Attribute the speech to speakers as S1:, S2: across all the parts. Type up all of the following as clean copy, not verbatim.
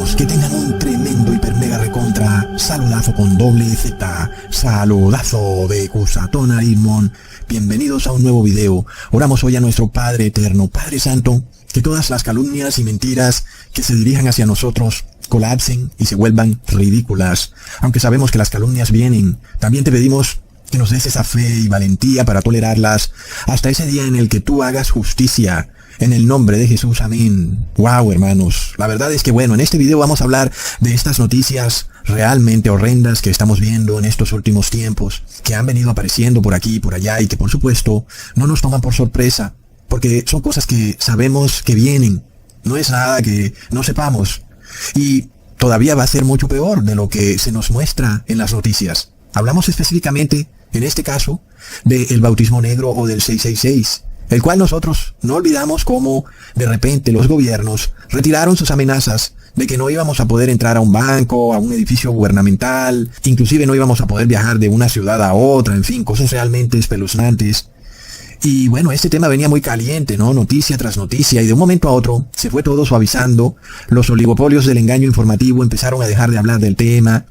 S1: hermanos, que tengan un tremendo hiper mega recontra saludazo con doble Z, saludazo de Cusatona Irmón. Bienvenidos a un nuevo video. Oramos hoy a nuestro Padre Eterno, Padre Santo, que todas las calumnias y mentiras que se dirijan hacia nosotros colapsen y se vuelvan ridículas. Aunque sabemos que las calumnias vienen, también te pedimos que nos des esa fe y valentía para tolerarlas hasta ese día en el que tú hagas justicia. En el nombre de Jesús, amén. Wow, hermanos. La verdad es que bueno, en este video vamos a hablar de estas noticias realmente horrendas que estamos viendo en estos últimos tiempos, que han venido apareciendo por aquí y por allá y que por supuesto no nos toman por sorpresa, porque son cosas que sabemos que vienen. No es nada que no sepamos. Y todavía va a ser mucho peor de lo que se nos muestra en las noticias. Hablamos específicamente, en este caso, del bautismo negro o del 666. El cual nosotros no olvidamos cómo de repente los gobiernos retiraron sus amenazas de que no íbamos a poder entrar a un banco, a un edificio gubernamental, inclusive no íbamos a poder viajar de una ciudad a otra, en fin, cosas realmente espeluznantes. Y bueno, este tema venía muy caliente, ¿no? Noticia tras noticia, y de un momento a otro se fue todo suavizando, los oligopolios del engaño informativo empezaron a dejar de hablar del tema,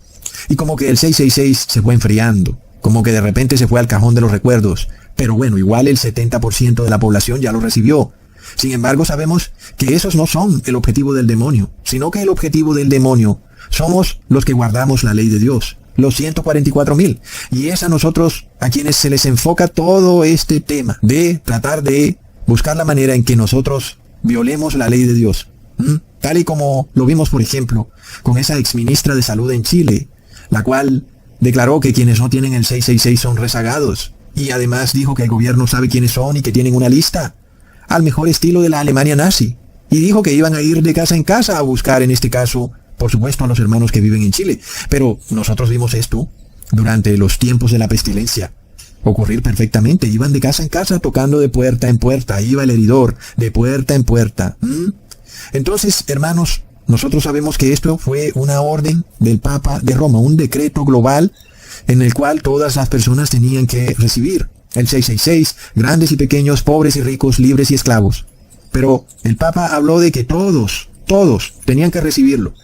S1: y como que el 666 se fue enfriando, como que de repente se fue al cajón de los recuerdos. Pero bueno, igual el 70% de la población ya lo recibió. Sin embargo, sabemos que esos no son el objetivo del demonio, sino que el objetivo del demonio somos los que guardamos la ley de Dios, los 144,000. Y es a nosotros a quienes se les enfoca todo este tema de tratar de buscar la manera en que nosotros violemos la ley de Dios. Tal y como lo vimos, por ejemplo, con esa exministra de Salud en Chile, la cual declaró que quienes no tienen el 666 son rezagados. Y además dijo que el gobierno sabe quiénes son y que tienen una lista, al mejor estilo de la Alemania nazi. Y dijo que iban a ir de casa en casa a buscar, en este caso, por supuesto, a los hermanos que viven en Chile. Pero nosotros vimos esto durante los tiempos de la pestilencia ocurrir perfectamente. Iban de casa en casa tocando de puerta en puerta. Iba el heridor de puerta en puerta. Entonces, hermanos, nosotros sabemos que esto fue una orden del Papa de Roma, un decreto global en el cual todas las personas tenían que recibir el 666, grandes y pequeños, pobres y ricos, libres y esclavos. Pero el Papa habló de que todos tenían que recibirlo.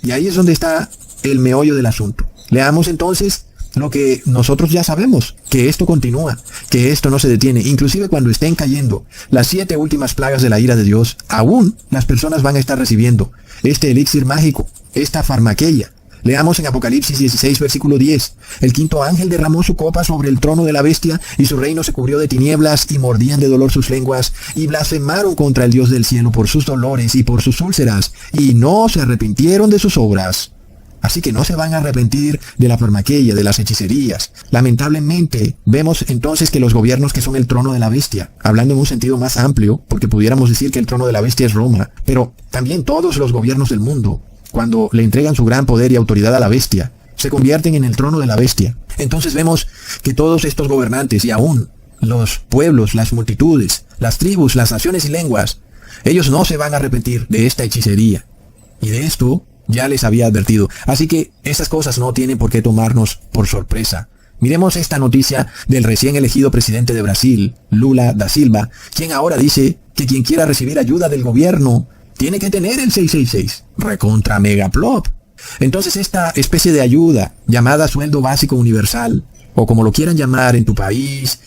S1: Y ahí es donde está el meollo del asunto. Leamos entonces lo que nosotros ya sabemos, que esto continúa, que esto no se detiene. Inclusive cuando estén cayendo las 7 últimas plagas de la ira de Dios, aún las personas van a estar recibiendo este elixir mágico, esta farmaqueia. Leamos en Apocalipsis 16, versículo 10. El quinto ángel derramó su copa sobre el trono de la bestia, y su reino se cubrió de tinieblas, y mordían de dolor sus lenguas, y blasfemaron contra el Dios del cielo por sus dolores y por sus úlceras, y no se arrepintieron de sus obras. Así que no se van a arrepentir de la farmaqueia, de las hechicerías. Lamentablemente, vemos entonces que los gobiernos que son el trono de la bestia, hablando en un sentido más amplio, porque pudiéramos decir que el trono de la bestia es Roma, pero también todos los gobiernos del mundo, cuando le entregan su gran poder y autoridad a la bestia, se convierten en el trono de la bestia. Entonces vemos que todos estos gobernantes y aún los pueblos, las multitudes, las tribus, las naciones y lenguas, ellos no se van a arrepentir de esta hechicería. Y de esto ya les había advertido. Así que estas cosas no tienen por qué tomarnos por sorpresa. Miremos esta noticia del recién elegido presidente de Brasil, Lula da Silva, quien ahora dice que quien quiera recibir ayuda del gobierno tiene que tener el 666. Recontra megaplop. Entonces esta especie de ayuda, llamada sueldo básico universal, o como lo quieran llamar en tu país,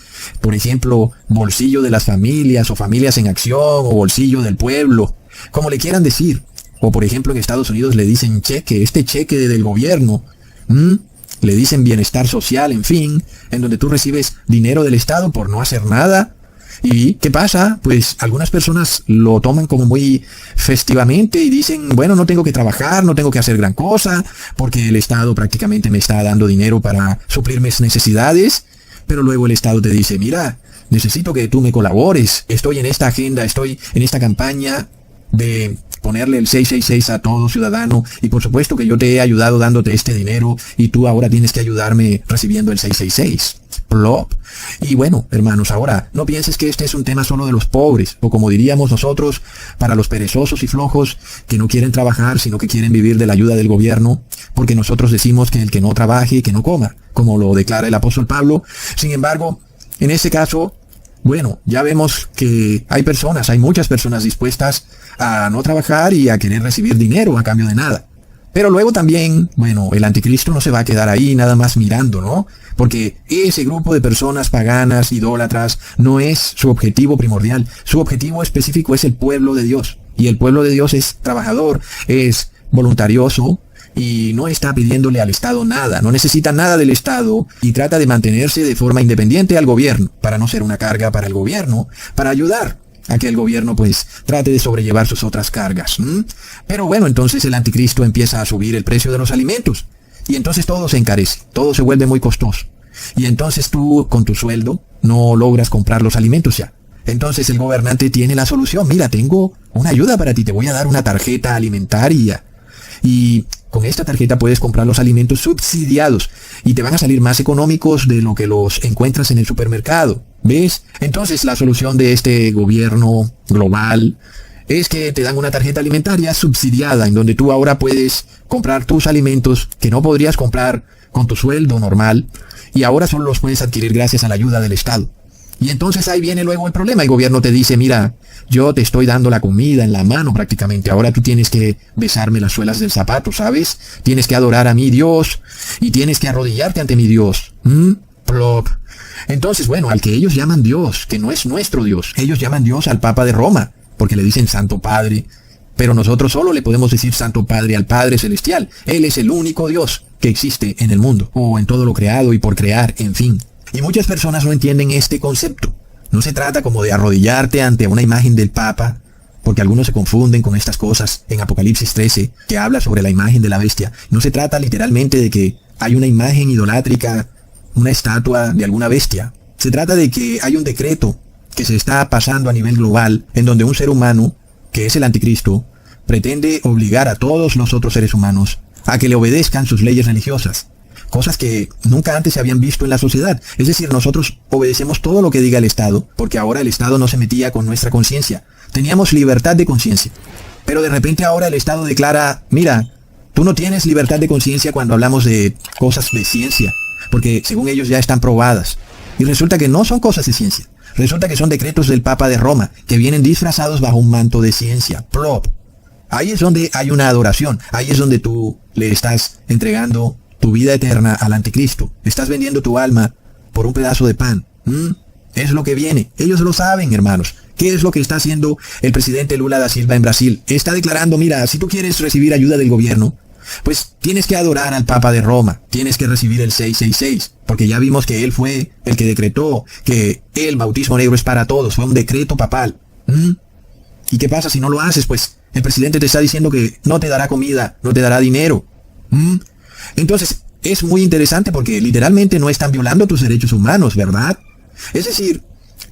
S1: por ejemplo, bolsillo de las familias, o familias en acción, o bolsillo del pueblo, como le quieran decir. O por ejemplo en Estados Unidos le dicen cheque, este cheque del gobierno, le dicen bienestar social, en fin, en donde tú recibes dinero del Estado por no hacer nada. ¿Y qué pasa? Pues algunas personas lo toman como muy festivamente y dicen, bueno, no tengo que trabajar, no tengo que hacer gran cosa, porque el Estado prácticamente me está dando dinero para suplir mis necesidades. Pero luego el Estado te dice, mira, necesito que tú me colabores, estoy en esta agenda, estoy en esta campaña de ponerle el 666 a todo ciudadano, y por supuesto que yo te he ayudado dándote este dinero, y tú ahora tienes que ayudarme recibiendo el 666. Plop. Y bueno, hermanos, ahora no pienses que este es un tema solo de los pobres, o como diríamos nosotros, para los perezosos y flojos que no quieren trabajar, sino que quieren vivir de la ayuda del gobierno, porque nosotros decimos que el que no trabaje, que no coma, como lo declara el apóstol Pablo. Sin embargo, en este caso, bueno, ya vemos que hay muchas personas dispuestas a no trabajar y a querer recibir dinero a cambio de nada. Pero luego también, bueno, el anticristo no se va a quedar ahí nada más mirando, ¿no? Porque ese grupo de personas paganas, idólatras, no es su objetivo primordial. Su objetivo específico es el pueblo de Dios. Y el pueblo de Dios es trabajador, es voluntarioso y no está pidiéndole al Estado nada, no necesita nada del Estado y trata de mantenerse de forma independiente al gobierno, para no ser una carga para el gobierno, para ayudar a que el gobierno pues trate de sobrellevar sus otras cargas. Pero bueno, entonces el anticristo empieza a subir el precio de los alimentos y entonces todo se encarece, todo se vuelve muy costoso. Y entonces tú con tu sueldo no logras comprar los alimentos ya. Entonces el gobernante tiene la solución. Mira, tengo una ayuda para ti, te voy a dar una tarjeta alimentaria. Y con esta tarjeta puedes comprar los alimentos subsidiados y te van a salir más económicos de lo que los encuentras en el supermercado. ¿Ves? Entonces la solución de este gobierno global es que te dan una tarjeta alimentaria subsidiada en donde tú ahora puedes comprar tus alimentos que no podrías comprar con tu sueldo normal y ahora solo los puedes adquirir gracias a la ayuda del Estado. Y entonces ahí viene luego el problema. El gobierno te dice, mira, yo te estoy dando la comida en la mano prácticamente. Ahora tú tienes que besarme las suelas del zapato, ¿sabes? Tienes que adorar a mi Dios y tienes que arrodillarte ante mi Dios. Plop. Entonces, bueno, al que ellos llaman Dios, que no es nuestro Dios. Ellos llaman Dios al Papa de Roma, porque le dicen Santo Padre. Pero nosotros solo le podemos decir Santo Padre al Padre Celestial. Él es el único Dios que existe en el mundo, o en todo lo creado y por crear, en fin. Y muchas personas no entienden este concepto. No se trata como de arrodillarte ante una imagen del Papa, porque algunos se confunden con estas cosas en Apocalipsis 13, que habla sobre la imagen de la bestia. No se trata literalmente de que hay una imagen idolátrica, una estatua de alguna bestia. Se trata de que hay un decreto que se está pasando a nivel global, en donde un ser humano, que es el anticristo, pretende obligar a todos los otros seres humanos a que le obedezcan sus leyes religiosas. Cosas que nunca antes se habían visto en la sociedad. Es decir, nosotros obedecemos todo lo que diga el Estado, porque ahora el Estado no se metía con nuestra conciencia. Teníamos libertad de conciencia. Pero de repente ahora el Estado declara, mira, tú no tienes libertad de conciencia cuando hablamos de cosas de ciencia, porque según ellos ya están probadas. Y resulta que no son cosas de ciencia. Resulta que son decretos del Papa de Roma, que vienen disfrazados bajo un manto de ciencia. Plop. Ahí es donde hay una adoración. Ahí es donde tú le estás entregando tu vida eterna al anticristo. Estás vendiendo tu alma por un pedazo de pan. Es lo que viene. Ellos lo saben, hermanos. ¿Qué es lo que está haciendo el presidente Lula da Silva en Brasil? Está declarando, mira, si tú quieres recibir ayuda del gobierno, pues tienes que adorar al Papa de Roma. Tienes que recibir el 666. Porque ya vimos que él fue el que decretó que el bautismo negro es para todos. Fue un decreto papal. ¿Y qué pasa si no lo haces? Pues el presidente te está diciendo que no te dará comida, no te dará dinero. Entonces, es muy interesante porque literalmente no están violando tus derechos humanos, ¿verdad? Es decir,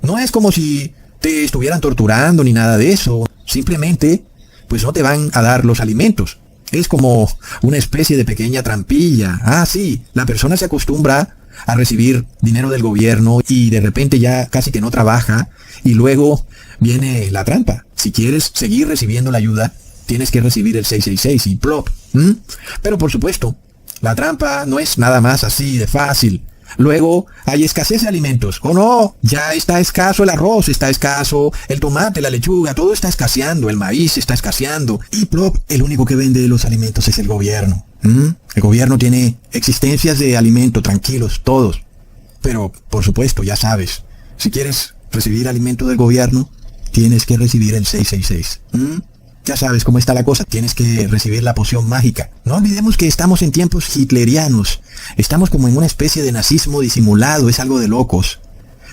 S1: no es como si te estuvieran torturando ni nada de eso. Simplemente, pues no te van a dar los alimentos. Es como una especie de pequeña trampilla. Ah, sí, la persona se acostumbra a recibir dinero del gobierno y de repente ya casi que no trabaja y luego viene la trampa. Si quieres seguir recibiendo la ayuda, tienes que recibir el 666 y plop. Pero por supuesto, la trampa no es nada más así de fácil. Luego hay escasez de alimentos. ¿O no? Ya está escaso el arroz, está escaso el tomate, la lechuga, todo está escaseando, el maíz está escaseando. Y plop, el único que vende los alimentos es el gobierno. El gobierno tiene existencias de alimento, tranquilos, todos. Pero, por supuesto, ya sabes, si quieres recibir alimento del gobierno, tienes que recibir el 666. Ya sabes cómo está la cosa, tienes que recibir la poción mágica. No olvidemos que estamos en tiempos hitlerianos. Estamos como en una especie de nazismo disimulado, es algo de locos.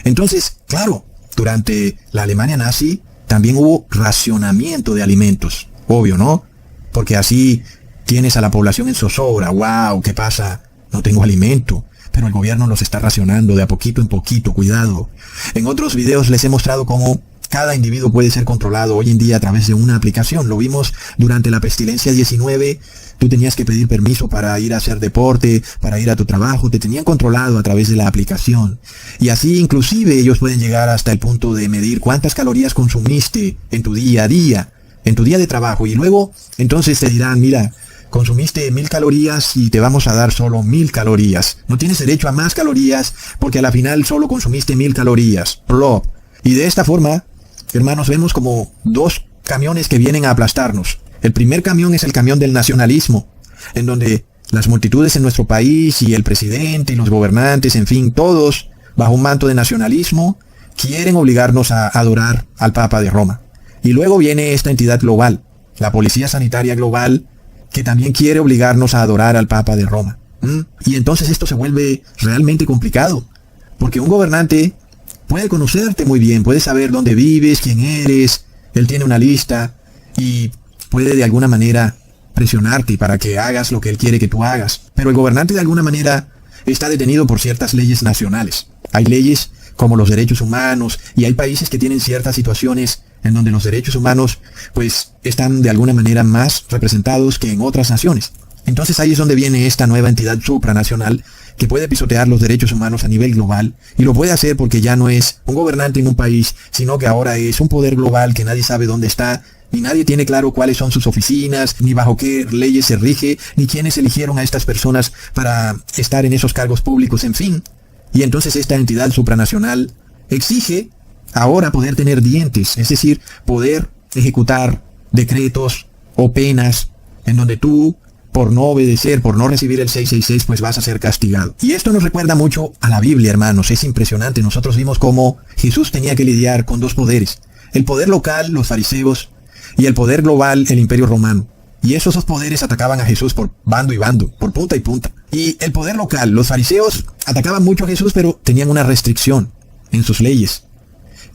S1: Entonces, claro, durante la Alemania nazi también hubo racionamiento de alimentos. Obvio, ¿no? Porque así tienes a la población en zozobra. ¡Wow! ¿Qué pasa? No tengo alimento. Pero el gobierno los está racionando de a poquito en poquito, cuidado. En otros videos les he mostrado cómo cada individuo puede ser controlado hoy en día a través de una aplicación. Lo vimos durante la pestilencia 19. Tú tenías que pedir permiso para ir a hacer deporte, para ir a tu trabajo. Te tenían controlado a través de la aplicación. Y así inclusive ellos pueden llegar hasta el punto de medir cuántas calorías consumiste en tu día a día, en tu día de trabajo. Y luego entonces te dirán, mira, consumiste 1000 calorías y te vamos a dar solo 1000 calorías. No tienes derecho a más calorías porque a la final solo consumiste 1000 calorías. Plop. Y de esta forma, hermanos, vemos como dos camiones que vienen a aplastarnos. El primer camión es el camión del nacionalismo, en donde las multitudes en nuestro país y el presidente y los gobernantes, en fin, todos, bajo un manto de nacionalismo, quieren obligarnos a adorar al Papa de Roma. Y luego viene esta entidad global, la Policía Sanitaria Global, que también quiere obligarnos a adorar al Papa de Roma. Y entonces esto se vuelve realmente complicado, porque un gobernante puede conocerte muy bien, puede saber dónde vives, quién eres, él tiene una lista y puede de alguna manera presionarte para que hagas lo que él quiere que tú hagas. Pero el gobernante de alguna manera está detenido por ciertas leyes nacionales. Hay leyes como los derechos humanos y hay países que tienen ciertas situaciones en donde los derechos humanos pues están de alguna manera más representados que en otras naciones. Entonces ahí es donde viene esta nueva entidad supranacional que puede pisotear los derechos humanos a nivel global, y lo puede hacer porque ya no es un gobernante en un país, sino que ahora es un poder global que nadie sabe dónde está, ni nadie tiene claro cuáles son sus oficinas, ni bajo qué leyes se rige, ni quiénes eligieron a estas personas para estar en esos cargos públicos, en fin. Y entonces esta entidad supranacional exige ahora poder tener dientes, es decir, poder ejecutar decretos o penas en donde tú, por no obedecer, por no recibir el 666, pues vas a ser castigado. Y esto nos recuerda mucho a la Biblia, hermanos. Es impresionante. Nosotros vimos cómo Jesús tenía que lidiar con dos poderes. El poder local, los fariseos, y el poder global, el imperio romano. Y esos dos poderes atacaban a Jesús por bando y bando, por punta y punta. Y el poder local, los fariseos atacaban mucho a Jesús, pero tenían una restricción en sus leyes.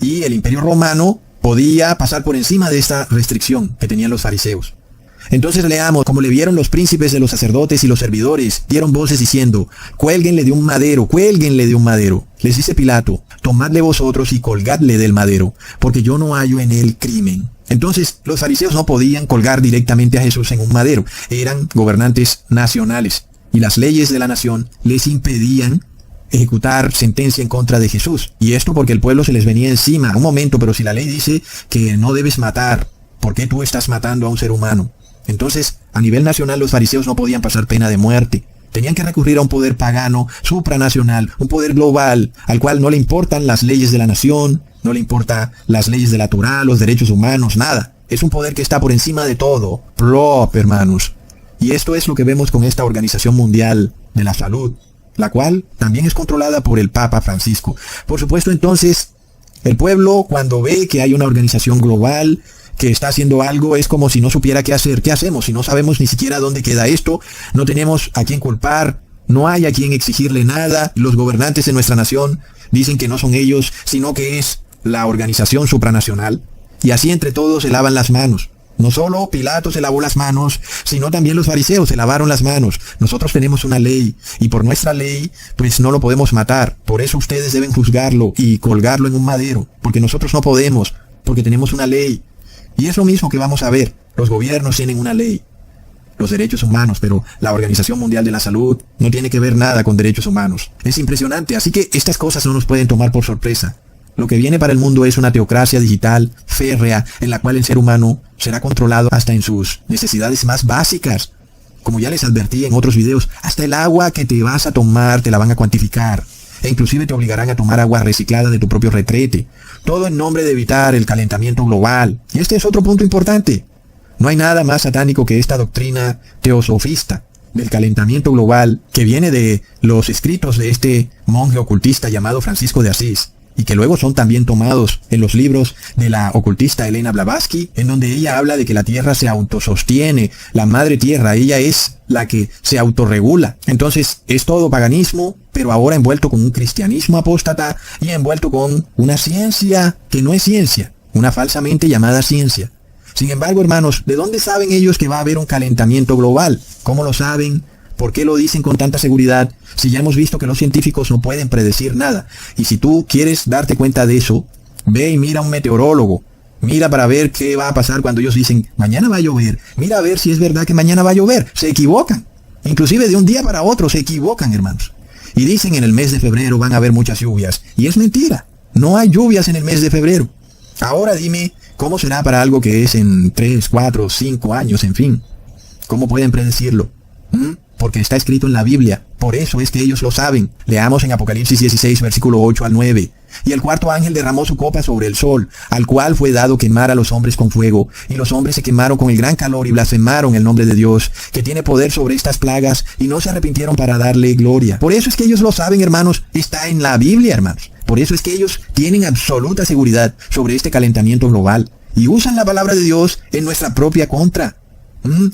S1: Y el imperio romano podía pasar por encima de esta restricción que tenían los fariseos. Entonces leamos, como le vieron los príncipes de los sacerdotes y los servidores, dieron voces diciendo, cuélguenle de un madero, cuélguenle de un madero. Les dice Pilato, tomadle vosotros y colgadle del madero, porque yo no hallo en él crimen. Entonces los fariseos no podían colgar directamente a Jesús en un madero, eran gobernantes nacionales, y las leyes de la nación les impedían ejecutar sentencia en contra de Jesús. Y esto porque el pueblo se les venía encima. Un momento, pero si la ley dice que no debes matar, ¿por qué tú estás matando a un ser humano? Entonces, a nivel nacional los fariseos no podían pasar pena de muerte. Tenían que recurrir a un poder pagano, supranacional, un poder global, al cual no le importan las leyes de la nación, no le importan las leyes de la Torá, los derechos humanos, nada. Es un poder que está por encima de todo. Plop, hermanos. Y esto es lo que vemos con esta Organización Mundial de la Salud, la cual también es controlada por el Papa Francisco. Por supuesto, entonces, el pueblo, cuando ve que hay una organización global que está haciendo algo, es como si no supiera qué hacer. ¿Qué hacemos si no sabemos ni siquiera dónde queda esto? No tenemos a quién culpar, no hay a quien exigirle nada. Los gobernantes de nuestra nación dicen que no son ellos, sino que es la organización supranacional. Y así entre todos se lavan las manos. No solo Pilato se lavó las manos, sino también los fariseos se lavaron las manos. Nosotros tenemos una ley, y por nuestra ley, pues no lo podemos matar. Por eso ustedes deben juzgarlo y colgarlo en un madero, porque nosotros no podemos, porque tenemos una ley. Y es lo mismo que vamos a ver. Los gobiernos tienen una ley, los derechos humanos, pero la Organización Mundial de la Salud no tiene que ver nada con derechos humanos. Es impresionante, así que estas cosas no nos pueden tomar por sorpresa. Lo que viene para el mundo es una teocracia digital, férrea, en la cual el ser humano será controlado hasta en sus necesidades más básicas. Como ya les advertí en otros videos, hasta el agua que te vas a tomar te la van a cuantificar. E inclusive te obligarán a tomar agua reciclada de tu propio retrete. Todo en nombre de evitar el calentamiento global. Y este es otro punto importante. No hay nada más satánico que esta doctrina teosofista del calentamiento global que viene de los escritos de este monje ocultista llamado Francisco de Asís, y que luego son también tomados en los libros de la ocultista Elena Blavatsky, en donde ella habla de que la Tierra se autosostiene, la Madre Tierra, ella es la que se autorregula. Entonces es todo paganismo, pero ahora envuelto con un cristianismo apóstata y envuelto con una ciencia que no es ciencia, una falsamente llamada ciencia. Sin embargo, hermanos, ¿de dónde saben ellos que va a haber un calentamiento global? ¿Cómo lo saben? ¿Por qué lo dicen con tanta seguridad? Si ya hemos visto que los científicos no pueden predecir nada. Y si tú quieres darte cuenta de eso, ve y mira a un meteorólogo. Mira para ver qué va a pasar cuando ellos dicen, mañana va a llover. Mira a ver si es verdad que mañana va a llover. Se equivocan. Inclusive de un día para otro se equivocan, hermanos. Y dicen en el mes de febrero van a haber muchas lluvias. Y es mentira. No hay lluvias en el mes de febrero. Ahora dime, ¿cómo será para algo que es en 3, 4, 5 años, en fin? ¿Cómo pueden predecirlo? porque está escrito en la Biblia. Por eso es que ellos lo saben. Leamos en Apocalipsis 16, versículo 8 al 9. Y el cuarto ángel derramó su copa sobre el sol, al cual fue dado quemar a los hombres con fuego. Y los hombres se quemaron con el gran calor y blasfemaron el nombre de Dios, que tiene poder sobre estas plagas, y no se arrepintieron para darle gloria. Por eso es que ellos lo saben, hermanos. Está en la Biblia, hermanos. Por eso es que ellos tienen absoluta seguridad sobre este calentamiento global. Y usan la palabra de Dios en nuestra propia contra.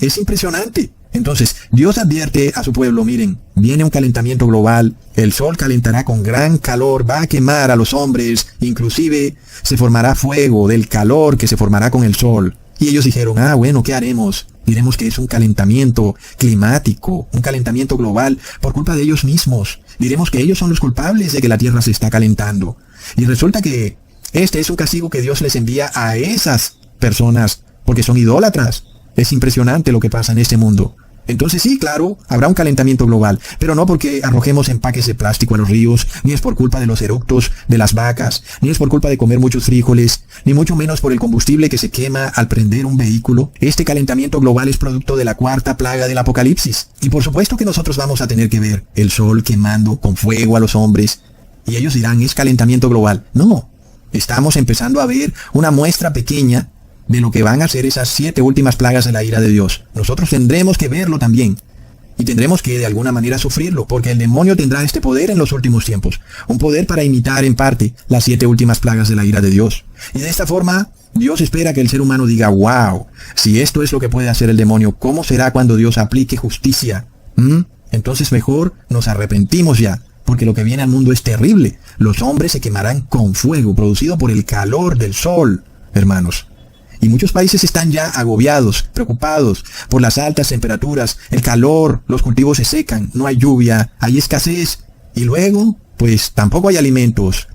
S1: Es impresionante. Entonces, Dios advierte a su pueblo, miren, viene un calentamiento global, el sol calentará con gran calor, va a quemar a los hombres, inclusive se formará fuego del calor que se formará con el sol. Y ellos dijeron, bueno, ¿qué haremos? Diremos que es un calentamiento climático, un calentamiento global por culpa de ellos mismos. Diremos que ellos son los culpables de que la tierra se está calentando. Y resulta que este es un castigo que Dios les envía a esas personas porque son idólatras. Es impresionante lo que pasa en este mundo. Entonces sí, claro, habrá un calentamiento global, pero no porque arrojemos empaques de plástico a los ríos, ni es por culpa de los eructos de las vacas, ni es por culpa de comer muchos frijoles, ni mucho menos por el combustible que se quema al prender un vehículo. Este calentamiento global es producto de la cuarta plaga del Apocalipsis. Y por supuesto que nosotros vamos a tener que ver el sol quemando con fuego a los hombres. Y ellos dirán, es calentamiento global. No, estamos empezando a ver una muestra pequeña de lo que van a ser esas 7 últimas plagas de la ira de Dios. Nosotros tendremos que verlo también. Y tendremos que de alguna manera sufrirlo, porque el demonio tendrá este poder en los últimos tiempos. Un poder para imitar en parte las 7 últimas plagas de la ira de Dios. Y de esta forma, Dios espera que el ser humano diga, wow, si esto es lo que puede hacer el demonio, ¿cómo será cuando Dios aplique justicia? Entonces mejor nos arrepentimos ya, porque lo que viene al mundo es terrible. Los hombres se quemarán con fuego, producido por el calor del sol, hermanos. Y muchos países están ya agobiados, preocupados por las altas temperaturas, el calor, los cultivos se secan, no hay lluvia, hay escasez. Y luego, pues tampoco hay alimentos.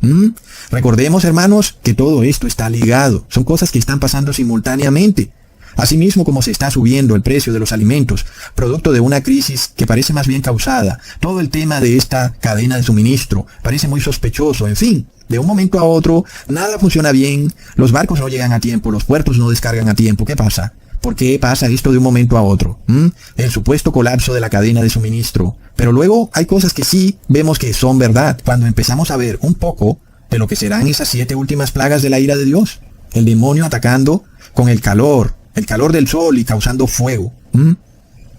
S1: Recordemos, hermanos, que todo esto está ligado. Son cosas que están pasando simultáneamente. Asimismo, como se está subiendo el precio de los alimentos, producto de una crisis que parece más bien causada, todo el tema de esta cadena de suministro parece muy sospechoso, en fin. De un momento a otro, nada funciona bien, los barcos no llegan a tiempo, los puertos no descargan a tiempo. ¿Qué pasa? ¿Por qué pasa esto de un momento a otro? El supuesto colapso de la cadena de suministro. Pero luego hay cosas que sí vemos que son verdad. Cuando empezamos a ver un poco de lo que serán esas 7 últimas plagas de la ira de Dios. El demonio atacando con el calor del sol y causando fuego.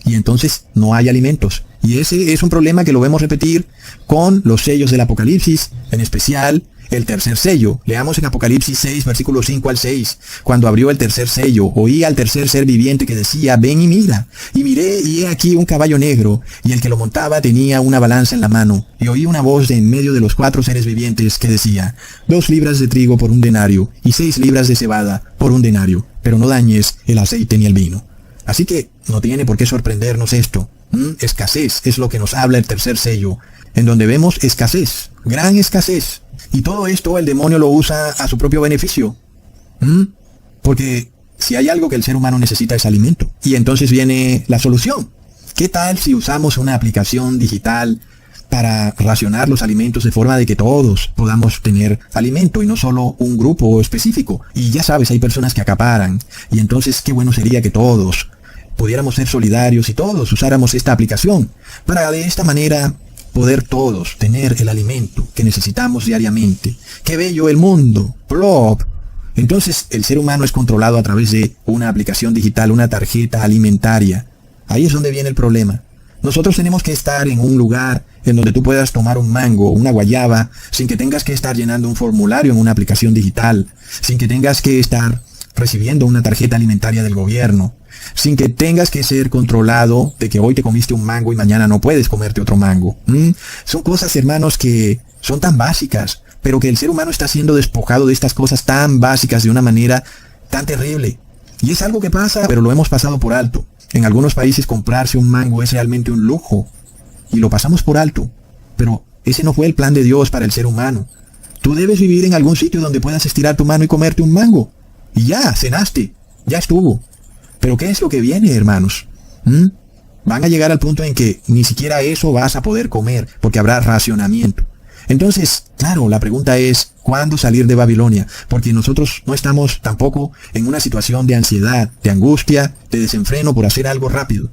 S1: Y entonces no hay alimentos. Y ese es un problema que lo vemos repetir con los sellos del Apocalipsis, en especial el tercer sello. Leamos en Apocalipsis 6, versículos 5 al 6. Cuando abrió el tercer sello, oí al tercer ser viviente que decía, ven y mira. Y miré, y he aquí un caballo negro, y el que lo montaba tenía una balanza en la mano. Y oí una voz de en medio de los 4 seres vivientes que decía, 2 libras de trigo por un denario, y 6 libras de cebada por un denario. Pero no dañes el aceite ni el vino. Así que no tiene por qué sorprendernos esto. Escasez es lo que nos habla el tercer sello, en donde vemos escasez, gran escasez. Y todo esto el demonio lo usa a su propio beneficio. Porque si hay algo que el ser humano necesita es alimento. Y entonces viene la solución. ¿Qué tal si usamos una aplicación digital para racionar los alimentos de forma de que todos podamos tener alimento y no solo un grupo específico? Y ya sabes, hay personas que acaparan. Y entonces qué bueno sería que todos pudiéramos ser solidarios y todos usáramos esta aplicación para de esta manera poder todos tener el alimento que necesitamos diariamente. ¡Qué bello el mundo! ¡Plop! Entonces el ser humano es controlado a través de una aplicación digital, una tarjeta alimentaria. Ahí es donde viene el problema. Nosotros tenemos que estar en un lugar en donde tú puedas tomar un mango, una guayaba, sin que tengas que estar llenando un formulario en una aplicación digital, sin que tengas que estar recibiendo una tarjeta alimentaria del gobierno, sin que tengas que ser controlado de que hoy te comiste un mango y mañana no puedes comerte otro mango. Son cosas, hermanos, que son tan básicas, pero que el ser humano está siendo despojado de estas cosas tan básicas de una manera tan terrible. Y es algo que pasa, pero lo hemos pasado por alto. En algunos países comprarse un mango es realmente un lujo, y lo pasamos por alto. Pero ese no fue el plan de Dios para el ser humano. Tú debes vivir en algún sitio donde puedas estirar tu mano y comerte un mango. Y ya, cenaste, ya estuvo. Pero ¿qué es lo que viene, hermanos? Van a llegar al punto en que ni siquiera eso vas a poder comer, porque habrá racionamiento. Entonces, claro, la pregunta es, ¿cuándo salir de Babilonia? Porque nosotros no estamos tampoco en una situación de ansiedad, de angustia, de desenfreno por hacer algo rápido.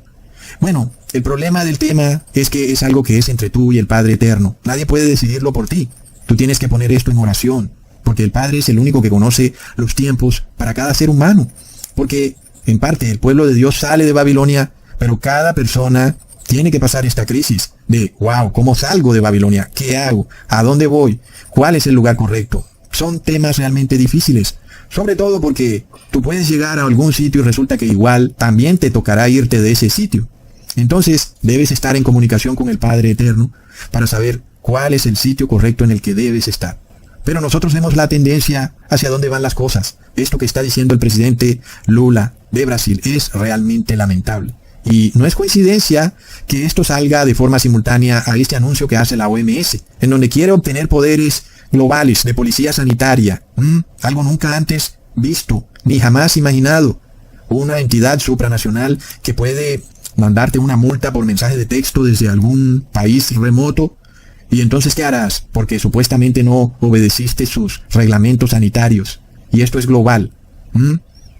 S1: Bueno, el problema del tema es que es algo que es entre tú y el Padre Eterno. Nadie puede decidirlo por ti. Tú tienes que poner esto en oración, porque el Padre es el único que conoce los tiempos para cada ser humano. Porque, en parte, el pueblo de Dios sale de Babilonia, pero cada persona tiene que pasar esta crisis de, wow, ¿cómo salgo de Babilonia? ¿Qué hago? ¿A dónde voy? ¿Cuál es el lugar correcto? Son temas realmente difíciles, sobre todo porque tú puedes llegar a algún sitio y resulta que igual también te tocará irte de ese sitio. Entonces, debes estar en comunicación con el Padre Eterno para saber cuál es el sitio correcto en el que debes estar. Pero nosotros vemos la tendencia hacia dónde van las cosas. Esto que está diciendo el presidente Lula de Brasil es realmente lamentable. Y no es coincidencia que esto salga de forma simultánea a este anuncio que hace la OMS, en donde quiere obtener poderes globales de policía sanitaria. Algo nunca antes visto, ni jamás imaginado. Una entidad supranacional que puede mandarte una multa por mensaje de texto desde algún país remoto. ¿Y entonces qué harás? Porque supuestamente no obedeciste sus reglamentos sanitarios. Y esto es global.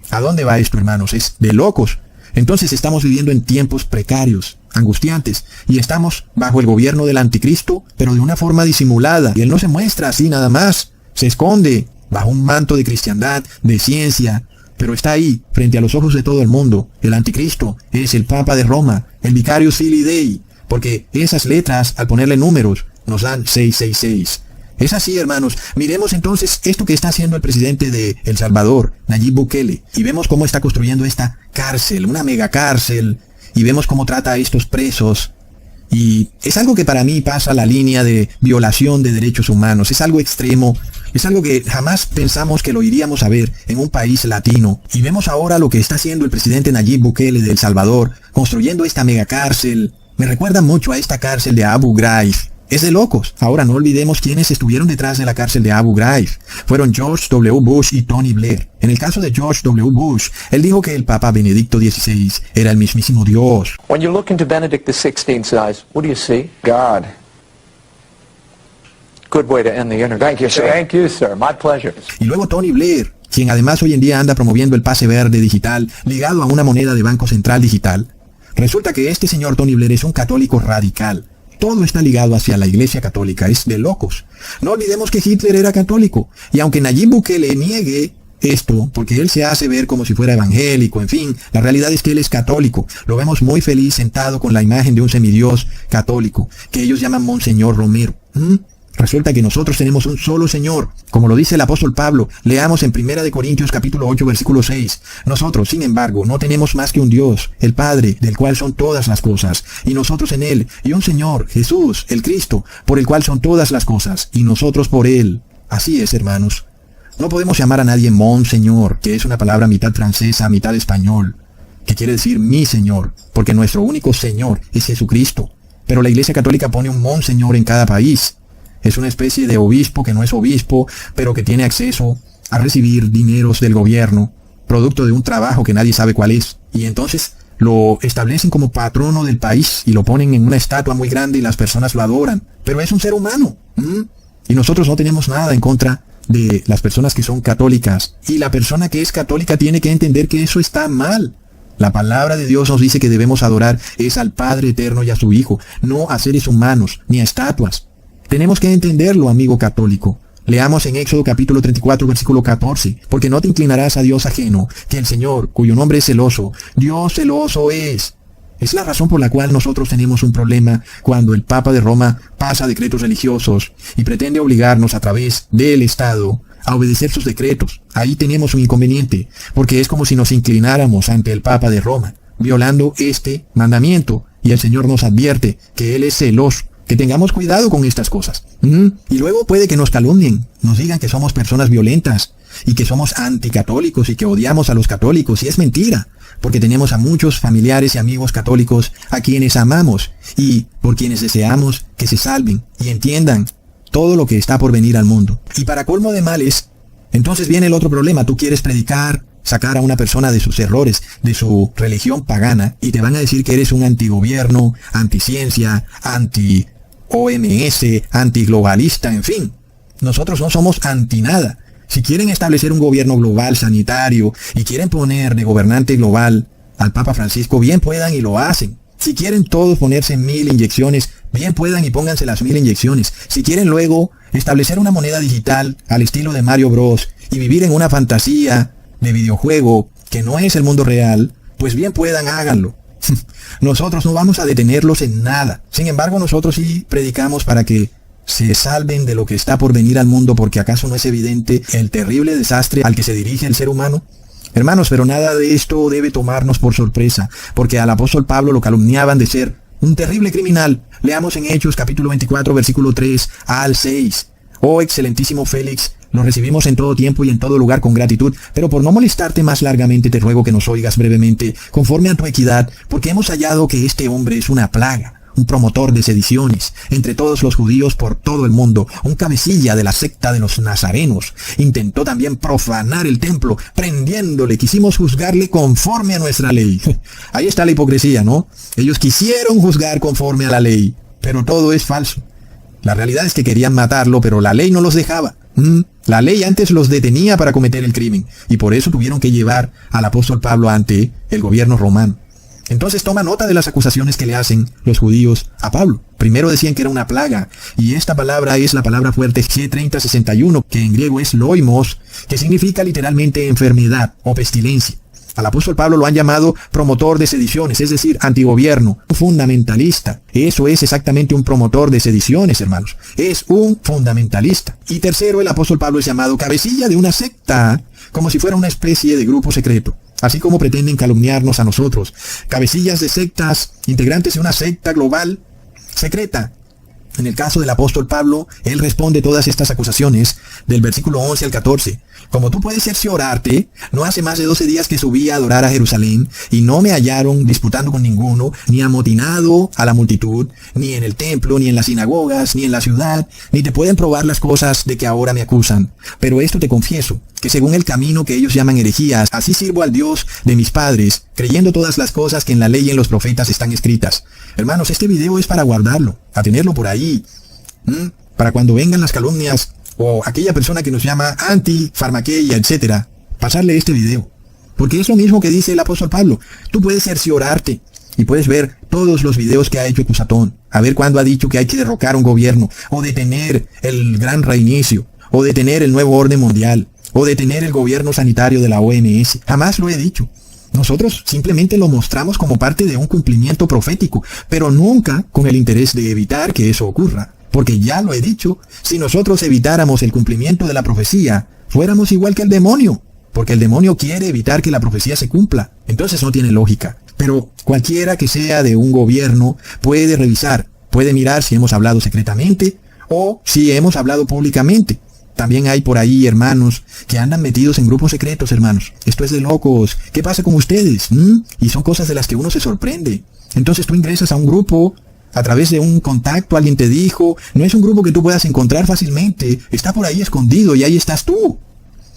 S1: ¿A dónde va esto, hermanos? Es de locos. Entonces estamos viviendo en tiempos precarios, angustiantes, y estamos bajo el gobierno del anticristo, pero de una forma disimulada. Y él no se muestra así nada más, se esconde bajo un manto de cristiandad, de ciencia, pero está ahí, frente a los ojos de todo el mundo. El anticristo es el Papa de Roma, el vicario Filii Dei, porque esas letras, al ponerle números, nos dan 666. Es así, hermanos. Miremos entonces esto que está haciendo el presidente de El Salvador, Nayib Bukele, y vemos cómo está construyendo esta cárcel, una mega cárcel, y vemos cómo trata a estos presos. Y es algo que para mí pasa la línea de violación de derechos humanos. Es algo extremo, es algo que jamás pensamos que lo iríamos a ver en un país latino. Y vemos ahora lo que está haciendo el presidente Nayib Bukele de El Salvador, construyendo esta mega cárcel. Me recuerda mucho a esta cárcel de Abu Ghraib. Es de locos. Ahora no olvidemos quiénes estuvieron detrás de la cárcel de Abu Ghraib. Fueron George W. Bush y Tony Blair. En el caso de George W. Bush, él dijo que el Papa Benedicto XVI era el mismísimo Dios.
S2: When you look into Benedict XVI's eyes, what do you see?
S3: God.
S2: Good way to end the interview.
S3: Thank you, sir.
S2: Thank you, sir. My pleasure.
S1: Y luego Tony Blair, quien además hoy en día anda promoviendo el pase verde digital ligado a una moneda de Banco Central digital. Resulta que este señor Tony Blair es un católico radical. Todo está ligado hacia la Iglesia Católica, es de locos. No olvidemos que Hitler era católico, y aunque Nayib Bukele niegue esto, porque él se hace ver como si fuera evangélico, en fin, la realidad es que él es católico. Lo vemos muy feliz sentado con la imagen de un semidios católico, que ellos llaman Monseñor Romero. Resulta que nosotros tenemos un solo Señor, como lo dice el apóstol Pablo. Leamos en 1 Corintios capítulo 8 versículo 6. Nosotros, sin embargo, no tenemos más que un Dios, el Padre, del cual son todas las cosas, y nosotros en Él, y un Señor, Jesús, el Cristo, por el cual son todas las cosas, y nosotros por Él. Así es, hermanos. No podemos llamar a nadie Monseñor, que es una palabra mitad francesa, mitad español, que quiere decir mi Señor, porque nuestro único Señor es Jesucristo. Pero la Iglesia Católica pone un Monseñor en cada país. Es una especie de obispo que no es obispo, pero que tiene acceso a recibir dineros del gobierno, producto de un trabajo que nadie sabe cuál es. Y entonces lo establecen como patrono del país y lo ponen en una estatua muy grande y las personas lo adoran. Pero es un ser humano. Y nosotros no tenemos nada en contra de las personas que son católicas. Y la persona que es católica tiene que entender que eso está mal. La palabra de Dios nos dice que debemos adorar es al Padre Eterno y a su Hijo, no a seres humanos, ni a estatuas. Tenemos que entenderlo, amigo católico. Leamos en Éxodo capítulo 34, versículo 14. Porque no te inclinarás a Dios ajeno, que el Señor, cuyo nombre es celoso, Dios celoso es. Es la razón por la cual nosotros tenemos un problema cuando el Papa de Roma pasa decretos religiosos y pretende obligarnos a través del Estado a obedecer sus decretos. Ahí tenemos un inconveniente, porque es como si nos inclináramos ante el Papa de Roma, violando este mandamiento. Y el Señor nos advierte que Él es celoso. Que tengamos cuidado con estas cosas. Y luego puede que nos calumnien, nos digan que somos personas violentas y que somos anticatólicos y que odiamos a los católicos. Y es mentira, porque tenemos a muchos familiares y amigos católicos a quienes amamos y por quienes deseamos que se salven y entiendan todo lo que está por venir al mundo. Y para colmo de males, entonces viene el otro problema. Tú quieres predicar, sacar a una persona de sus errores, de su religión pagana, y te van a decir que eres un antigobierno, anticiencia, anti-OMS, antiglobalista, en fin. Nosotros no somos anti nada. Si quieren establecer un gobierno global sanitario y quieren poner de gobernante global al Papa Francisco, bien puedan y lo hacen. Si quieren todos ponerse 1000 inyecciones, bien puedan y pónganse las 1000 inyecciones. Si quieren luego establecer una moneda digital al estilo de Mario Bros. Y vivir en una fantasía de videojuego que no es el mundo real, pues bien puedan, háganlo. Nosotros no vamos a detenerlos en nada. Sin embargo, nosotros sí predicamos para que se salven de lo que está por venir al mundo, porque ¿acaso no es evidente el terrible desastre al que se dirige el ser humano? Hermanos, pero nada de esto debe tomarnos por sorpresa, porque al apóstol Pablo lo calumniaban de ser un terrible criminal. Leamos en Hechos capítulo 24, versículo 3 al 6. Oh excelentísimo Félix, lo recibimos en todo tiempo y en todo lugar con gratitud, pero por no molestarte más largamente te ruego que nos oigas brevemente, conforme a tu equidad, porque hemos hallado que este hombre es una plaga, un promotor de sediciones entre todos los judíos por todo el mundo, un cabecilla de la secta de los nazarenos. Intentó también profanar el templo, prendiéndole, quisimos juzgarle conforme a nuestra ley. Ahí está la hipocresía, ¿no? Ellos quisieron juzgar conforme a la ley, pero todo es falso. La realidad es que querían matarlo, pero la ley no los dejaba. La ley antes los detenía para cometer el crimen, y por eso tuvieron que llevar al apóstol Pablo ante el gobierno romano. Entonces toma nota de las acusaciones que le hacen los judíos a Pablo. Primero decían que era una plaga, y esta palabra es la palabra fuerte G3061, que en griego es loimos, que significa literalmente enfermedad o pestilencia. Al apóstol Pablo lo han llamado promotor de sediciones, es decir, antigobierno, fundamentalista. Eso es exactamente un promotor de sediciones, hermanos. Es un fundamentalista. Y tercero, el apóstol Pablo es llamado cabecilla de una secta, como si fuera una especie de grupo secreto. Así como pretenden calumniarnos a nosotros, cabecillas de sectas, integrantes de una secta global secreta. En el caso del apóstol Pablo, él responde todas estas acusaciones del versículo 11 al 14. Como tú puedes cerciorarte, no hace más de 12 días que subí a adorar a Jerusalén, y no me hallaron disputando con ninguno, ni amotinado a la multitud, ni en el templo, ni en las sinagogas, ni en la ciudad, ni te pueden probar las cosas de que ahora me acusan. Pero esto te confieso, que según el camino que ellos llaman herejías, así sirvo al Dios de mis padres, creyendo todas las cosas que en la ley y en los profetas están escritas. Hermanos, este video es para guardarlo, a tenerlo por ahí, para cuando vengan las calumnias, o aquella persona que nos llama anti-farmaqueia, etcétera, pasarle este video. Porque es lo mismo que dice el apóstol Pablo. Tú puedes cerciorarte y puedes ver todos los videos que ha hecho Ecusatón, a ver cuándo ha dicho que hay que derrocar un gobierno, o detener el gran reinicio, o detener el nuevo orden mundial, o detener el gobierno sanitario de la OMS. Jamás lo he dicho. Nosotros simplemente lo mostramos como parte de un cumplimiento profético, pero nunca con el interés de evitar que eso ocurra. Porque ya lo he dicho, si nosotros evitáramos el cumplimiento de la profecía, fuéramos igual que el demonio. Porque el demonio quiere evitar que la profecía se cumpla. Entonces no tiene lógica. Pero cualquiera que sea de un gobierno puede revisar, puede mirar si hemos hablado secretamente o si hemos hablado públicamente. También hay por ahí hermanos que andan metidos en grupos secretos, hermanos. Esto es de locos. ¿Qué pasa con ustedes? Y son cosas de las que uno se sorprende. Entonces tú ingresas a un grupo a través de un contacto, alguien te dijo, no es un grupo que tú puedas encontrar fácilmente, está por ahí escondido y ahí estás tú.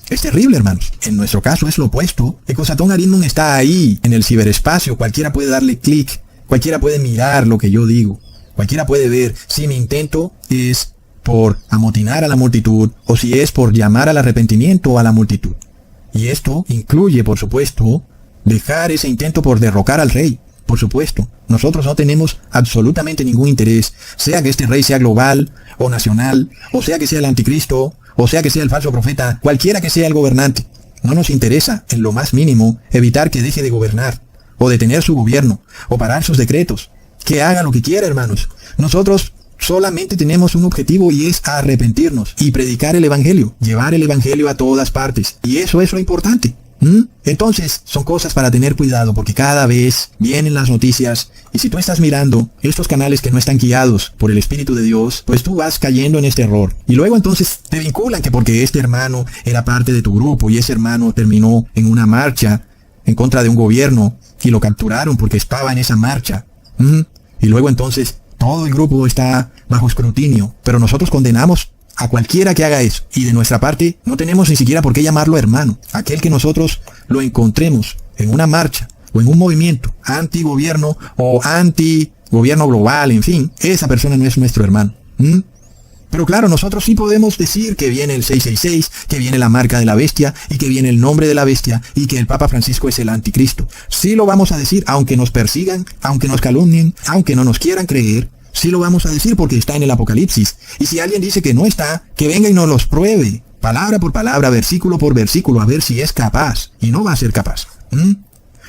S1: Es terrible, hermanos. En nuestro caso es lo opuesto. Ecusatón Arismon está ahí, en el ciberespacio, cualquiera puede darle clic, cualquiera puede mirar lo que yo digo, cualquiera puede ver si mi intento es por amotinar a la multitud o si es por llamar al arrepentimiento a la multitud. Y esto incluye, por supuesto, dejar ese intento por derrocar al rey. Por supuesto, nosotros no tenemos absolutamente ningún interés, sea que este rey sea global o nacional, o sea que sea el anticristo, o sea que sea el falso profeta, cualquiera que sea el gobernante. No nos interesa, en lo más mínimo, evitar que deje de gobernar, o detener su gobierno, o parar sus decretos. Que haga lo que quiera, hermanos. Nosotros solamente tenemos un objetivo y es arrepentirnos y predicar el evangelio, llevar el evangelio a todas partes. Y eso es lo importante. Entonces, son cosas para tener cuidado porque cada vez vienen las noticias y si tú estás mirando estos canales que no están guiados por el Espíritu de Dios, pues tú vas cayendo en este error. Y luego entonces te vinculan que porque este hermano era parte de tu grupo y ese hermano terminó en una marcha en contra de un gobierno y lo capturaron porque estaba en esa marcha. Y luego entonces todo el grupo está bajo escrutinio, pero nosotros condenamos a cualquiera que haga eso. Y de nuestra parte, no tenemos ni siquiera por qué llamarlo hermano. Aquel que nosotros lo encontremos en una marcha o en un movimiento anti-gobierno o anti-gobierno global, en fin, esa persona no es nuestro hermano. Pero claro, nosotros sí podemos decir que viene el 666, que viene la marca de la bestia y que viene el nombre de la bestia y que el Papa Francisco es el anticristo. Sí lo vamos a decir, aunque nos persigan, aunque nos calumnien, aunque no nos quieran creer. Sí lo vamos a decir porque está en el Apocalipsis. Y si alguien dice que no está, que venga y nos los pruebe, palabra por palabra, versículo por versículo, a ver si es capaz. Y no va a ser capaz.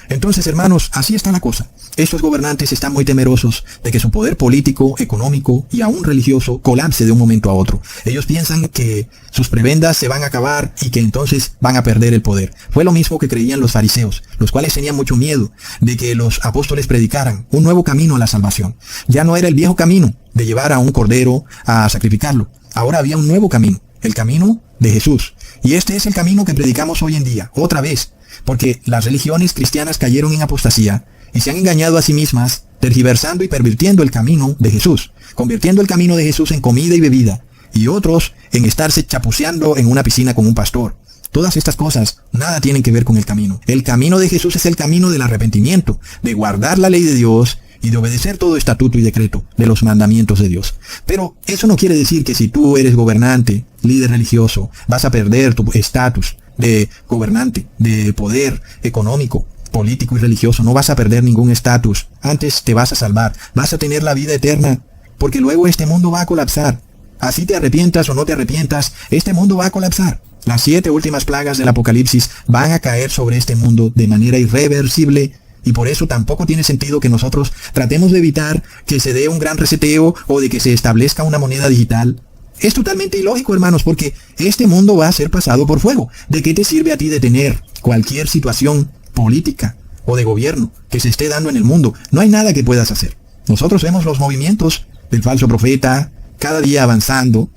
S1: Entonces, hermanos, así está la cosa. Estos gobernantes están muy temerosos de que su poder político, económico y aún religioso colapse de un momento a otro. Ellos piensan que sus prebendas se van a acabar y que entonces van a perder el poder. Fue lo mismo que creían los fariseos, los cuales tenían mucho miedo de que los apóstoles predicaran un nuevo camino a la salvación. Ya no era el viejo camino de llevar a un cordero a sacrificarlo. Ahora había un nuevo camino, el camino de Jesús. Y este es el camino que predicamos hoy en día, otra vez, porque las religiones cristianas cayeron en apostasía y se han engañado a sí mismas, tergiversando y pervirtiendo el camino de Jesús, convirtiendo el camino de Jesús en comida y bebida, y otros en estarse chapuceando en una piscina con un pastor. Todas estas cosas nada tienen que ver con el camino. El camino de Jesús es el camino del arrepentimiento, de guardar la ley de Dios y de obedecer todo estatuto y decreto de los mandamientos de Dios. Pero eso no quiere decir que si tú eres gobernante, líder religioso, vas a perder tu estatus de gobernante, de poder económico, político y religioso. No vas a perder ningún estatus. Antes te vas a salvar. Vas a tener la vida eterna. Porque luego este mundo va a colapsar. Así te arrepientas o no te arrepientas, este mundo va a colapsar. Las 7 últimas plagas del Apocalipsis van a caer sobre este mundo de manera irreversible. Y por eso tampoco tiene sentido que nosotros tratemos de evitar que se dé un gran reseteo o de que se establezca una moneda digital. Es totalmente ilógico, hermanos, porque este mundo va a ser pasado por fuego. ¿De qué te sirve a ti detener cualquier situación política o de gobierno que se esté dando en el mundo? No hay nada que puedas hacer. Nosotros vemos los movimientos del falso profeta cada día avanzando.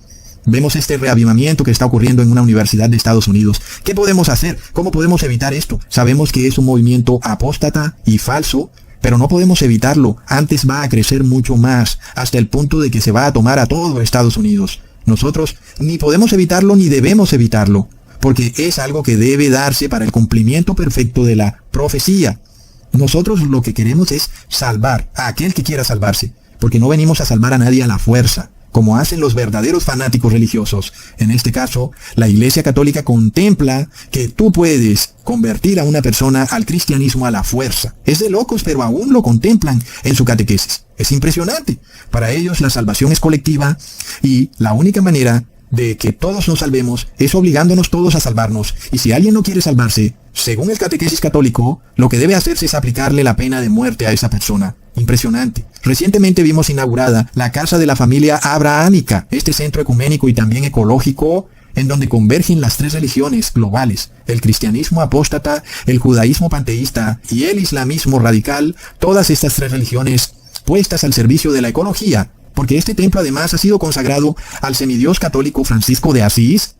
S1: Vemos este reavivamiento que está ocurriendo en una universidad de Estados Unidos. ¿Qué podemos hacer? ¿Cómo podemos evitar esto? Sabemos que es un movimiento apóstata y falso, pero no podemos evitarlo. Antes va a crecer mucho más, hasta el punto de que se va a tomar a todo Estados Unidos. Nosotros ni podemos evitarlo ni debemos evitarlo, porque es algo que debe darse para el cumplimiento perfecto de la profecía. Nosotros lo que queremos es salvar a aquel que quiera salvarse, porque no venimos a salvar a nadie a la fuerza, como hacen los verdaderos fanáticos religiosos. En este caso, la Iglesia Católica contempla que tú puedes convertir a una persona al cristianismo a la fuerza. Es de locos, pero aún lo contemplan en su catequesis. Es impresionante. Para ellos la salvación es colectiva y la única manera de que todos nos salvemos es obligándonos todos a salvarnos. Y si alguien no quiere salvarse, según el catequesis católico, lo que debe hacerse es aplicarle la pena de muerte a esa persona. Impresionante. Recientemente vimos inaugurada la Casa de la Familia Abrahámica, este centro ecuménico y también ecológico, en donde convergen las 3 religiones globales, el cristianismo apóstata, el judaísmo panteísta y el islamismo radical, todas estas 3 religiones puestas al servicio de la ecología, porque este templo además ha sido consagrado al semidios católico Francisco de Asís,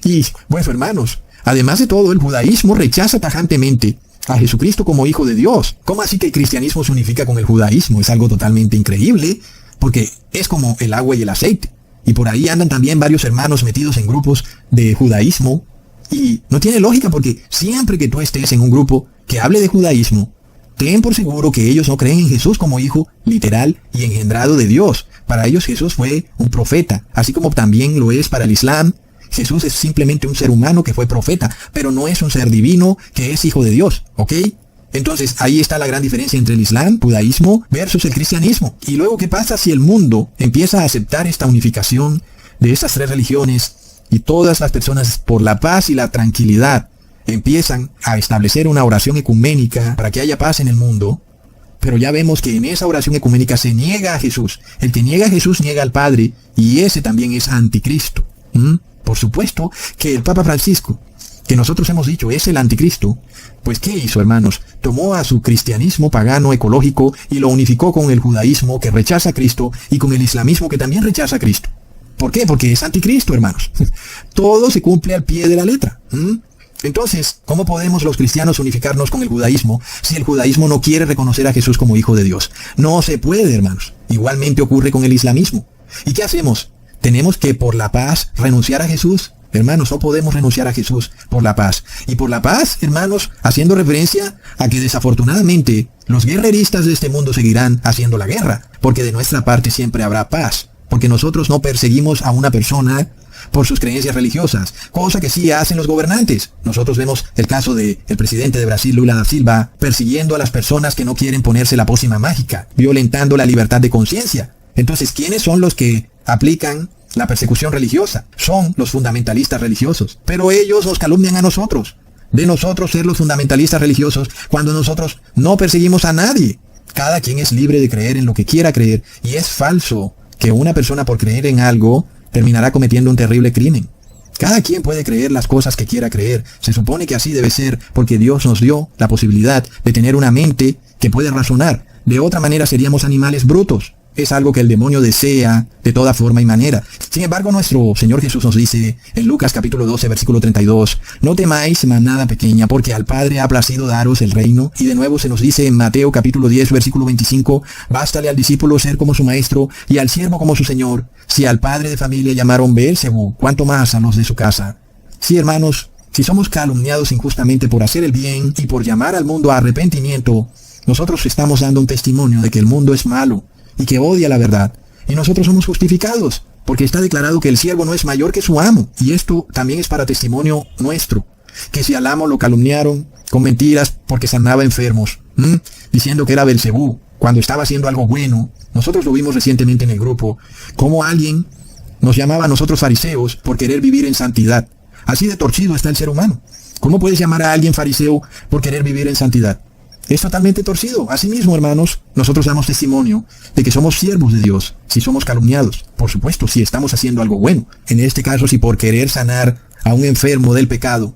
S1: y, bueno, hermanos, además de todo, el judaísmo rechaza tajantemente a Jesucristo como Hijo de Dios. ¿Cómo así que el cristianismo se unifica con el judaísmo? Es algo totalmente increíble, porque es como el agua y el aceite. Y por ahí andan también varios hermanos metidos en grupos de judaísmo. Y no tiene lógica, porque siempre que tú estés en un grupo que hable de judaísmo, ten por seguro que ellos no creen en Jesús como hijo literal y engendrado de Dios. Para ellos Jesús fue un profeta, así como también lo es para el Islam. Jesús es simplemente un ser humano que fue profeta, pero no es un ser divino que es hijo de Dios, ¿ok? Entonces ahí está la gran diferencia entre el Islam, judaísmo, versus el cristianismo. Y luego, ¿qué pasa si el mundo empieza a aceptar esta unificación de estas 3 religiones y todas las personas, por la paz y la tranquilidad, empiezan a establecer una oración ecuménica para que haya paz en el mundo? Pero ya vemos que en esa oración ecuménica se niega a Jesús. El que niega a Jesús niega al Padre, y ese también es anticristo. Por supuesto que el Papa Francisco, que nosotros hemos dicho es el anticristo, pues ¿qué hizo, hermanos? Tomó a su cristianismo pagano ecológico y lo unificó con el judaísmo que rechaza a Cristo y con el islamismo que también rechaza a Cristo. ¿Por qué? Porque es anticristo, hermanos. Todo se cumple al pie de la letra. Entonces, ¿cómo podemos los cristianos unificarnos con el judaísmo si el judaísmo no quiere reconocer a Jesús como Hijo de Dios? No se puede, hermanos. Igualmente ocurre con el islamismo. ¿Y qué hacemos? ¿Tenemos que por la paz renunciar a Jesús? Hermanos, no podemos renunciar a Jesús por la paz. Y por la paz, hermanos, haciendo referencia a que desafortunadamente los guerreristas de este mundo seguirán haciendo la guerra, porque de nuestra parte siempre habrá paz. porque nosotros no perseguimos a una persona por sus creencias religiosas, cosa que sí hacen los gobernantes. Nosotros vemos el caso del presidente de Brasil, Lula da Silva, persiguiendo a las personas que no quieren ponerse la pócima mágica, violentando la libertad de conciencia. Entonces, ¿quiénes son los que aplican la persecución religiosa? Son los fundamentalistas religiosos. Pero ellos nos calumnian a nosotros, de nosotros ser los fundamentalistas religiosos, cuando nosotros no perseguimos a nadie. Cada quien es libre de creer en lo que quiera creer, y es falso que una persona por creer en algo terminará cometiendo un terrible crimen. Cada quien puede creer las cosas que quiera creer. Se supone que así debe ser, porque Dios nos dio la posibilidad de tener una mente que puede razonar. De otra manera seríamos animales brutos. Es algo que el demonio desea de toda forma y manera. Sin embargo, nuestro Señor Jesús nos dice en Lucas capítulo 12, versículo 32, no temáis, manada pequeña, porque al Padre ha placido daros el reino. Y de nuevo se nos dice en Mateo capítulo 10, versículo 25, bástale al discípulo ser como su maestro y al siervo como su señor. Si al padre de familia llamaron Beelzebú, ¿cuánto más a los de su casa? Sí, hermanos, si somos calumniados injustamente por hacer el bien y por llamar al mundo a arrepentimiento, nosotros estamos dando un testimonio de que el mundo es malo y que odia la verdad. Y nosotros somos justificados, porque está declarado que el siervo no es mayor que su amo. Y esto también es para testimonio nuestro, que si al amo lo calumniaron con mentiras porque sanaba enfermos, diciendo que era Beelzebú, cuando estaba haciendo algo bueno. Nosotros lo vimos recientemente en el grupo, como alguien nos llamaba a nosotros fariseos por querer vivir en santidad. Así de torcido está el ser humano. ¿Cómo puedes llamar a alguien fariseo por querer vivir en santidad? Es totalmente torcido. Asimismo, hermanos, nosotros damos testimonio de que somos siervos de Dios, si somos calumniados. Por supuesto, si estamos haciendo algo bueno. En este caso, si por querer sanar a un enfermo del pecado,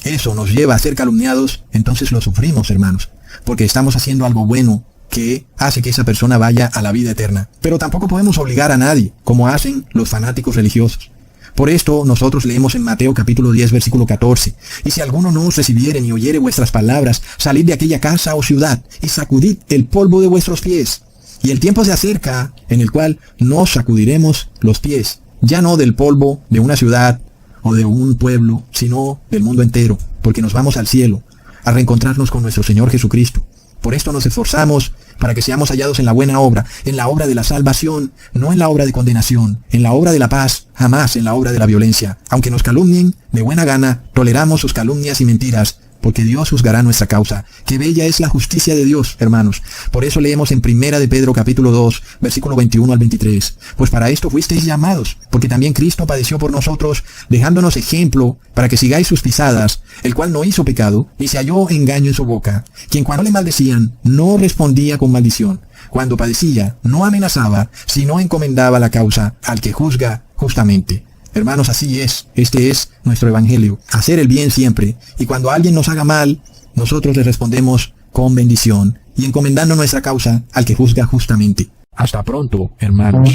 S1: eso nos lleva a ser calumniados, entonces lo sufrimos, hermanos, porque estamos haciendo algo bueno que hace que esa persona vaya a la vida eterna. Pero tampoco podemos obligar a nadie, como hacen los fanáticos religiosos. Por esto nosotros leemos en Mateo capítulo 10, versículo 14, y si alguno no os recibiere ni oyere vuestras palabras, salid de aquella casa o ciudad, y sacudid el polvo de vuestros pies. Y el tiempo se acerca, en el cual nos sacudiremos los pies, ya no del polvo de una ciudad o de un pueblo, sino del mundo entero, porque nos vamos al cielo, a reencontrarnos con nuestro Señor Jesucristo. Por esto nos esforzamos para que seamos hallados en la buena obra, en la obra de la salvación, no en la obra de condenación, en la obra de la paz, jamás en la obra de la violencia. Aunque nos calumnien, de buena gana, toleramos sus calumnias y mentiras, porque Dios juzgará nuestra causa. ¡Qué bella es la justicia de Dios, hermanos! Por eso leemos en Primera de Pedro capítulo 2, versículo 21 al 23. Pues para esto fuisteis llamados, porque también Cristo padeció por nosotros, dejándonos ejemplo para que sigáis sus pisadas, el cual no hizo pecado, ni se halló engaño en su boca, quien cuando le maldecían, no respondía con maldición. Cuando padecía, no amenazaba, sino encomendaba la causa al que juzga justamente. Hermanos, así es. Este es nuestro evangelio. Hacer el bien siempre. Y cuando alguien nos haga mal, nosotros le respondemos con bendición y encomendando nuestra causa al que juzga justamente. Hasta pronto, hermanos.